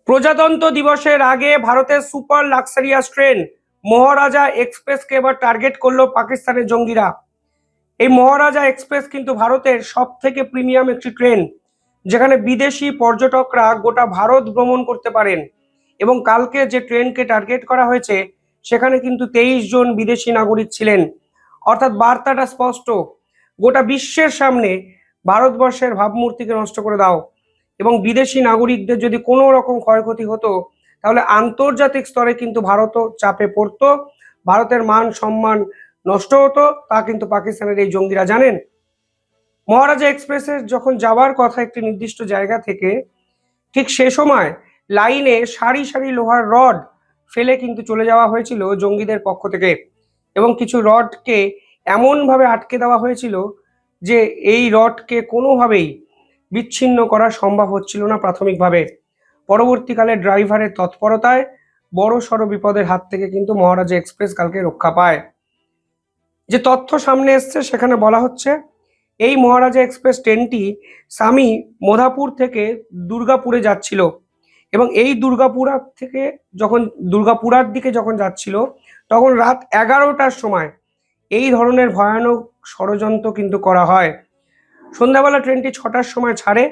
প্রজাতন্ত্র দিবসের আগে ভারতের সুপার লাক্সারিয়াস ট্রেন মহারাজা এক্সপ্রেসকে এবার টার্গেট করলো পাকিস্তানের জঙ্গিরা। এই মহারাজা এক্সপ্রেস কিন্তু ভারতের সব থেকে প্রিমিয়াম একটি ট্রেন, যেখানে বিদেশি পর্যটকরা গোটা ভারত ভ্রমণ করতে পারেন। এবং কালকে যে ট্রেনকে টার্গেট করা হয়েছে সেখানে কিন্তু 23 জন বিদেশি নাগরিক ছিলেন। অর্থাৎ বার্তাটা স্পষ্ট, গোটা বিশ্বের সামনে ভারতবর্ষের ভাবমূর্তিকে নষ্ট করে দাও। এবং বিদেশি নাগরিকদের যদি কোনো রকম ক্ষয়ক্ষতি হতো তাহলে আন্তর্জাতিক স্তরে কিন্তু ভারতও চাপে পড়তো, ভারতের মান সম্মান নষ্ট হতো। তা কিন্তু পাকিস্তানের এই জঙ্গিরা জানেন। মহারাজা এক্সপ্রেসের যখন যাওয়ার কথা একটি নির্দিষ্ট জায়গা থেকে, ঠিক সে সময় লাইনে সারি সারি লোহার রড ফেলে কিন্তু চলে যাওয়া হয়েছিল জঙ্গিদের পক্ষ থেকে। এবং কিছু রডকে এমনভাবে আটকে দেওয়া হয়েছিল যে এই রডকে কোনোভাবেই বিচ্ছিন্ন করা সম্ভব হচ্ছিল না প্রাথমিকভাবে। পরবর্তীকালে ড্রাইভারের তৎপরতায় বড় সড় বিপদের হাত থেকে কিন্তু মহারাজা এক্সপ্রেস কালকে রক্ষা পায়। যে তথ্য সামনে এসছে সেখানে বলা হচ্ছে, এই মহারাজা এক্সপ্রেস ট্রেনটি স্বামী মোধাপুর থেকে দুর্গাপুরে যাচ্ছিল এবং এই দুর্গাপুরার দিকে যখন যাচ্ছিল তখন রাত 11টার সময় এই ধরনের ভয়ানক ষড়যন্ত্র কিন্তু করা হয়। সন্ধ্যাবেলা ট্রেনটি 6টার সময় ছাড়ে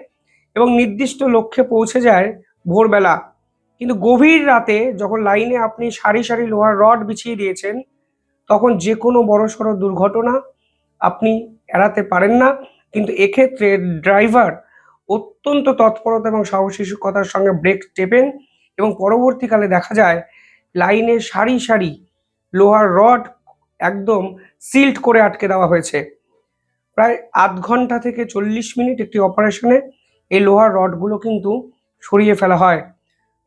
এবং নির্দিষ্ট লক্ষ্যে পৌঁছে যায় ভোরবেলা। কিন্তু গভীর রাতে যখন লাইনে আপনি সারি সারি লোহার রড বিছিয়ে দিয়েছেন, তখন যে কোনো বড়সড় দুর্ঘটনা আপনি এড়াতে পারেন না। কিন্তু এক্ষেত্রে ড্রাইভার অত্যন্ত তৎপরতা এবং সাহসিকতার সঙ্গে ব্রেক টেপেন এবং পরবর্তীকালে দেখা যায় লাইনে সারি সারি লোহার রড একদম সিল্ড করে আটকে দেওয়া হয়েছে। প্রায় আধ ঘন্টা থেকে 40 মিনিট একটি অপারেশনে এই লোহার রডগুলো কিন্তু সরিয়ে ফেলা হয়।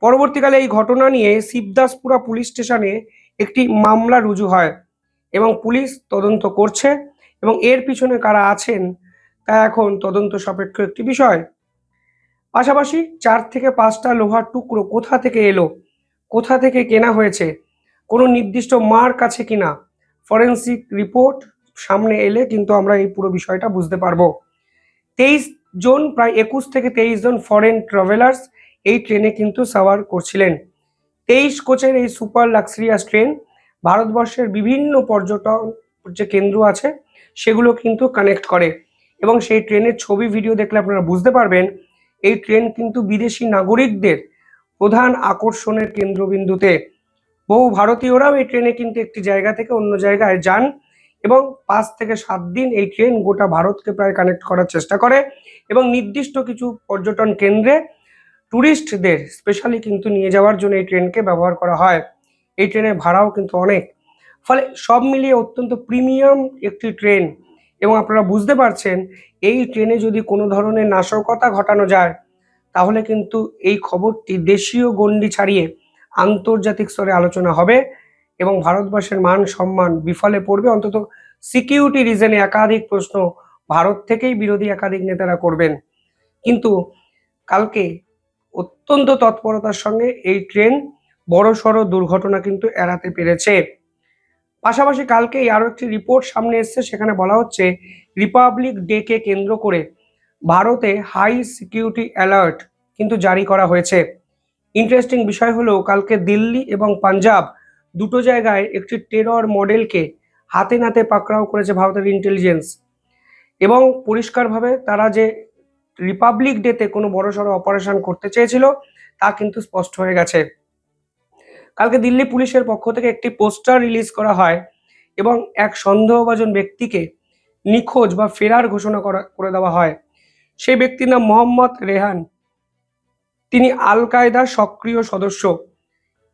পরবর্তীকালে এই ঘটনা নিয়ে শিবদাসপুরা পুলিশ স্টেশনে একটি মামলা রুজু হয় এবং পুলিশ তদন্ত করছে এবং এর পিছনে কারা আছেন তা এখন তদন্ত সাপেক্ষ একটি বিষয়। পাশাপাশি 4 থেকে 5টা লোহার টুকরো কোথা থেকে এলো, কোথা থেকে কেনা হয়েছে, কোনো নির্দিষ্ট মার্ক আছে কিনা, ফরেন্সিক রিপোর্ট সামনে এলে কিন্তু আমরা এই পুরো বিষয়টা বুঝতে পারবো। 23 জন, প্রায় 21 থেকে 23 জন ফরেন ট্রাভেলার্স এই ট্রেনে কিন্তু সাওয়ার করছিলেন। 23 কোচের এই সুপার লাক্সারিয়াস ট্রেন ভারতবর্ষের বিভিন্ন পর্যটন যে কেন্দ্র আছে সেগুলো কিন্তু কানেক্ট করে এবং সেই ট্রেনের ছবি ভিডিও দেখলে আপনারা বুঝতে পারবেন এই ট্রেন কিন্তু বিদেশি নাগরিকদের প্রধান আকর্ষণের কেন্দ্রবিন্দুতে। বহু ভারতীয়রাও এই ট্রেনে কিন্তু একটি জায়গা থেকে অন্য জায়গায় যান এবং 5 থেকে 7 দিন এই ট্রেন গোটা ভারতকে প্রায় কানেক্ট করার চেষ্টা করে এবং নির্দিষ্ট কিছু পর্যটন কেন্দ্রে ট্যুরিস্টদের স্পেশালি কিন্তু নিয়ে যাওয়ার জন্য এই ট্রেনকে ব্যবহার করা হয়। এই ট্রেনের ভাড়াও কিন্তু অনেক, ফলে সব মিলিয়ে অত্যন্ত প্রিমিয়াম একটি ট্রেন। এবং আপনারা বুঝতে পারছেন এই ট্রেনে যদি কোনো ধরনের নাশকতা ঘটানো যায় তাহলে কিন্তু এই খবরটি দেশীয় গণ্ডি ছাড়িয়ে আন্তর্জাতিক স্তরে আলোচনা হবে এবং ভারতবর্ষের মান সম্মান বিফলে পড়বে। অন্তত সিকিউরিটি রিজনে একাধিক প্রশ্ন ভারত থেকেই বিরোধী একাধিক নেতারা করবেন। কিন্তু কালকে অত্যন্ত তৎপরতার সঙ্গে এই ট্রেন বড়সড় দুর্ঘটনা কিন্তু এড়াতে পেরেছে। পাশাপাশি কালকেই আরো একটি রিপোর্ট সামনে এসছে, সেখানে বলা হচ্ছে রিপাবলিক ডে কে কেন্দ্র করে ভারতে হাই সিকিউরিটি অ্যালার্ট কিন্তু জারি করা হয়েছে। ইন্টারেস্টিং বিষয় হলো কালকে দিল্লি এবং পাঞ্জাব দুটো জায়গায় একটি টেরর মডেলকে হাতে নাতে পাকড়াও করেছে ভারতের ইন্টেলিজেন্স এবং পরিষ্কারভাবে তারা যে রিপাবলিক ডেতে কোনো বড়সড় অপারেশন করতে চেয়েছিল তা কিন্তু স্পষ্ট হয়ে গেছে। কালকে দিল্লি পুলিশের পক্ষ থেকে একটি পোস্টার রিলিজ করা হয় এবং এক সন্দেহভাজন ব্যক্তিকে নিখোঁজ বা ফেরার ঘোষণা করে দেওয়া হয়। সেই ব্যক্তির নাম মোহাম্মদ রেহান। তিনি আল কায়দার সক্রিয় সদস্য।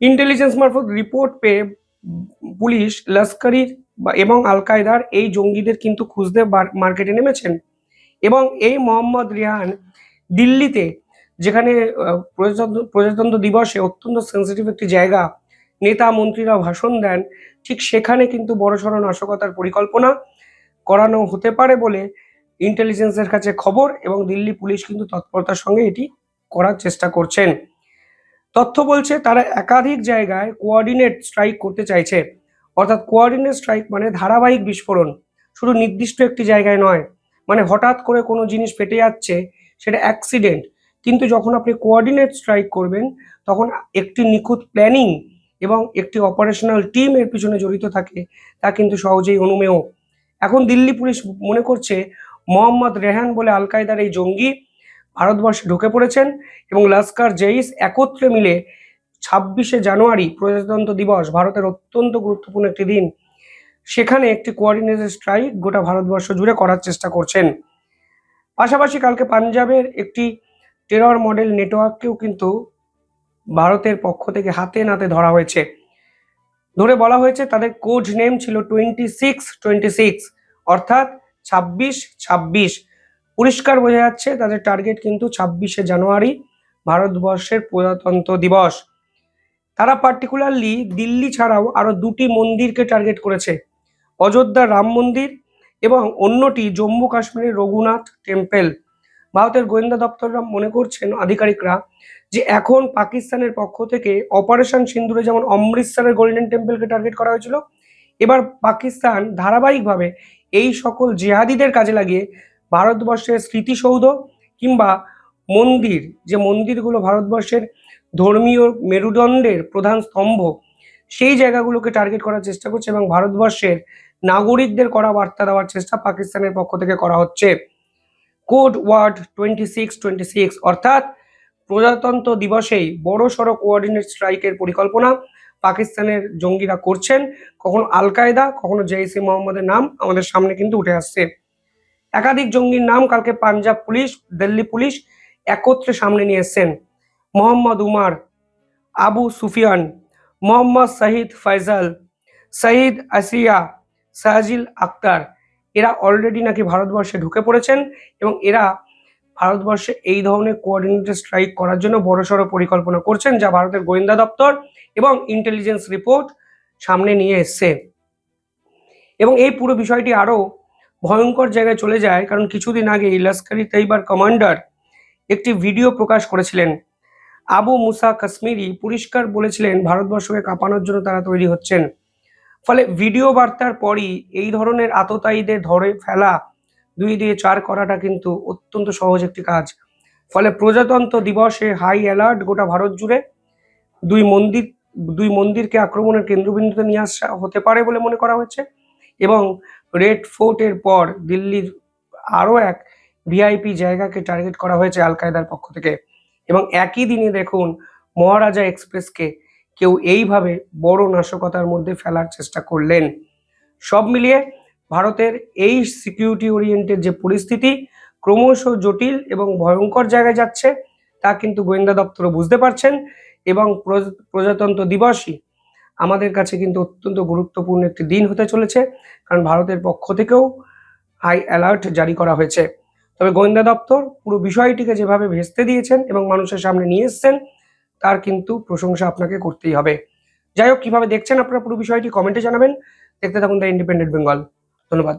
ইন্টেলিজেন্স মারফত রিপোর্ট পেয়ে পুলিশ লস্করির এবং আল কায়দার এই জঙ্গিদের কিন্তু খুঁজতে মার্কেটে নেমেছেন এবং এই মোহাম্মদ রেহান দিল্লিতে, যেখানে প্রজাতন্ত্র দিবসে অত্যন্ত সেন্সিটিভ একটি জায়গা, নেতা মন্ত্রীরা ভাষণ দেন, ঠিক সেখানে কিন্তু বড়সড় নাশকতার পরিকল্পনা করানো হতে পারে বলে ইন্টেলিজেন্সের কাছে খবর এবং দিল্লি পুলিশ কিন্তু তৎপরতার সঙ্গে এটি করার চেষ্টা করছেন। তথ্য বলছে তারা একাধিক জায়গায় কোঅর্ডিনেট স্ট্রাইক করতে চাইছে। অর্থাৎ কোঅর্ডিনেট স্ট্রাইক মানে ধারাবাহিক বিস্ফোরণ, শুধু নির্দিষ্ট একটি জায়গায় নয়। মানে হঠাৎ করে কোনো জিনিস ফেটে যাচ্ছে, সেটা অ্যাক্সিডেন্ট, কিন্তু যখন আপনি কোঅর্ডিনেট স্ট্রাইক করবেন তখন একটি নিখুঁত প্ল্যানিং এবং একটি অপারেশনাল টিম এর পিছনে জড়িত থাকে, তা কিন্তু সহজেই অনুমেয়। এখন দিল্লি পুলিশ মনে করছে মোহাম্মদ রেহান বলে আল কায়দার এই জঙ্গি ভারতবর্ষে ঢুকে পড়েছেন এবং লস্কর জেইশ একত্রে মিলে 26শে জানুয়ারি প্রজাতন্ত্র দিবস, ভারতের অত্যন্ত গুরুত্বপূর্ণ একটি দিন, সেখানে একটি কোঅর্ডিনেটেড স্ট্রাইক গোটা ভারতবর্ষ জুড়ে করার চেষ্টা করছেন। পাশাপাশি কালকে পাঞ্জাবের একটি টেরর মডেল নেটওয়ার্ককেও কিন্তু ভারতের পক্ষ থেকে হাতে নাতে ধরা হয়েছে। ধরে বলা হয়েছে তাদের কোড নেম ছিল 2626, অর্থাৎ 2626। পরিষ্কার বোঝা যাচ্ছে তাদের টার্গেট কিন্তু 26শে জানুয়ারি, ভারতবর্ষের প্রজাতন্ত্র দিবস। তারা পার্টিকুলারলি দিল্লি ছাড়াও আরো দুটি মন্দিরকে টার্গেট করেছে, অযোধ্যার রাম মন্দির এবং অন্যটি জম্মু কাশ্মীরের রঘুনাথ টেম্পল। ভারতের গোয়েন্দা দপ্তররা মনে করছেন, আধিকারিকরা, যে এখন পাকিস্তানের পক্ষ থেকে অপারেশন সিন্দুরে যেমন অমৃতসরের গোল্ডেন টেম্পলকে টার্গেট করা হয়েছিল, এবার পাকিস্তান ধারাবাহিকভাবে এই সকল জেহাদিদের কাজে লাগিয়ে ভারতবর্ষের স্মৃতিসৌধ কিংবা মন্দির, যে মন্দিরগুলো ভারতবর্ষের ধর্মীয় মেরুদণ্ডের প্রধান স্তম্ভ, সেই জায়গাগুলোকে টার্গেট করার চেষ্টা করছে এবং ভারতবর্ষের নাগরিকদের করা বার্তা দেওয়ার চেষ্টা পাকিস্তানের পক্ষ থেকে করা হচ্ছে। কোড ওয়ার্ড 2626, অর্থাৎ প্রজাতন্ত্র দিবসেই বড়সড় কোঅর্ডিনেট স্ট্রাইকের পরিকল্পনা পাকিস্তানের জঙ্গিরা করছেন। কখনো আল কায়দা, কখনো জেইশ-ই মোহাম্মদের নাম আমাদের সামনে কিন্তু উঠে আসছে। একাধিক জঙ্গির নাম কালকে পাঞ্জাব পুলিশ, দিল্লি পুলিশ একত্রে সামনে নিয়ে এসছেন। মোহাম্মদ উমার, আবু সুফিয়ান, মোহাম্মদ শহীদ ফয়সাল, শহীদ আসিয়া, সাজিল আক্তার, এরা অলরেডি নাকি ভারতবর্ষে ঢুকে পড়েছেন এবং এরা ভারতবর্ষে এই ধরনের কোঅর্ডিনেটেড স্ট্রাইক করার জন্য বড়সড় পরিকল্পনা করছেন, যা ভারতের গোয়েন্দা দপ্তর এবং ইন্টেলিজেন্স রিপোর্ট সামনে নিয়ে এসছে। এবং এই পুরো বিষয়টি আরো ভয়ঙ্কর জায়গায় চলে যায়, কারণ কিছুদিন আগে লস্কর-ই তৈয়বার কমান্ডার একটি ভিডিও প্রকাশ করেছিলেন। আবু মুসা কাশ্মীরি পরিষ্কার বলেছিলেন ভারতবর্ষকে কাঁপানোর জন্য তারা তৈরি হচ্ছেন। ফলে ভিডিও বার্তার পরই এই ধরনের আততায়ীদের ধরে ফেলা, 2 দিয়ে 4 করাটা কিন্তু অত্যন্ত সহজ একটি কাজ। ফলে প্রজাতন্ত্র দিবসে হাই অ্যালার্ট গোটা ভারত জুড়ে। দুই মন্দিরকে আক্রমণের কেন্দ্রবিন্দুতে নিয়ে আসা হতে পারে বলে মনে করা হচ্ছে এবং রেড ফোর্টের পর দিল্লির আরও এক ভিআইপি জায়গাকে টার্গেট করা হয়েছে আল কায়দার পক্ষ থেকে। এবং একই দিনে দেখুন মহারাজা এক্সপ্রেসকে কেউ এইভাবে বড় নাশকতার মধ্যে ফেলার চেষ্টা করলেন। সব মিলিয়ে ভারতের এই সিকিউরিটি ওরিয়েন্টেড যে পরিস্থিতি ক্রমশ জটিল এবং ভয়ঙ্কর জায়গায় যাচ্ছে, তা কিন্তু গোয়েন্দা দপ্তরও বুঝতে পারছেন এবং প্রজাতন্ত্র দিবসই আমাদের কাছে কিন্তু অত্যন্ত গুরুত্বপূর্ণ একটি দিন হতে চলেছে, কারণ ভারতের পক্ষ থেকেও হাই অ্যালার্ট জারি করা হয়েছে। তবে গোয়েন্দা দপ্তর পুরো বিষয়টিকে যেভাবে ভেস্তে দিয়েছেন এবং মানুষের সামনে নিয়ে এসছেন, তার কিন্তু প্রশংসা আপনাকে করতেই হবে। যাই হোক, কিভাবে দেখছেন আপনারা পুরো বিষয়টি কমেন্টে জানাবেন। দেখতে থাকুন দ্য ইন্ডিপেন্ডেন্ট বেঙ্গল। ধন্যবাদ।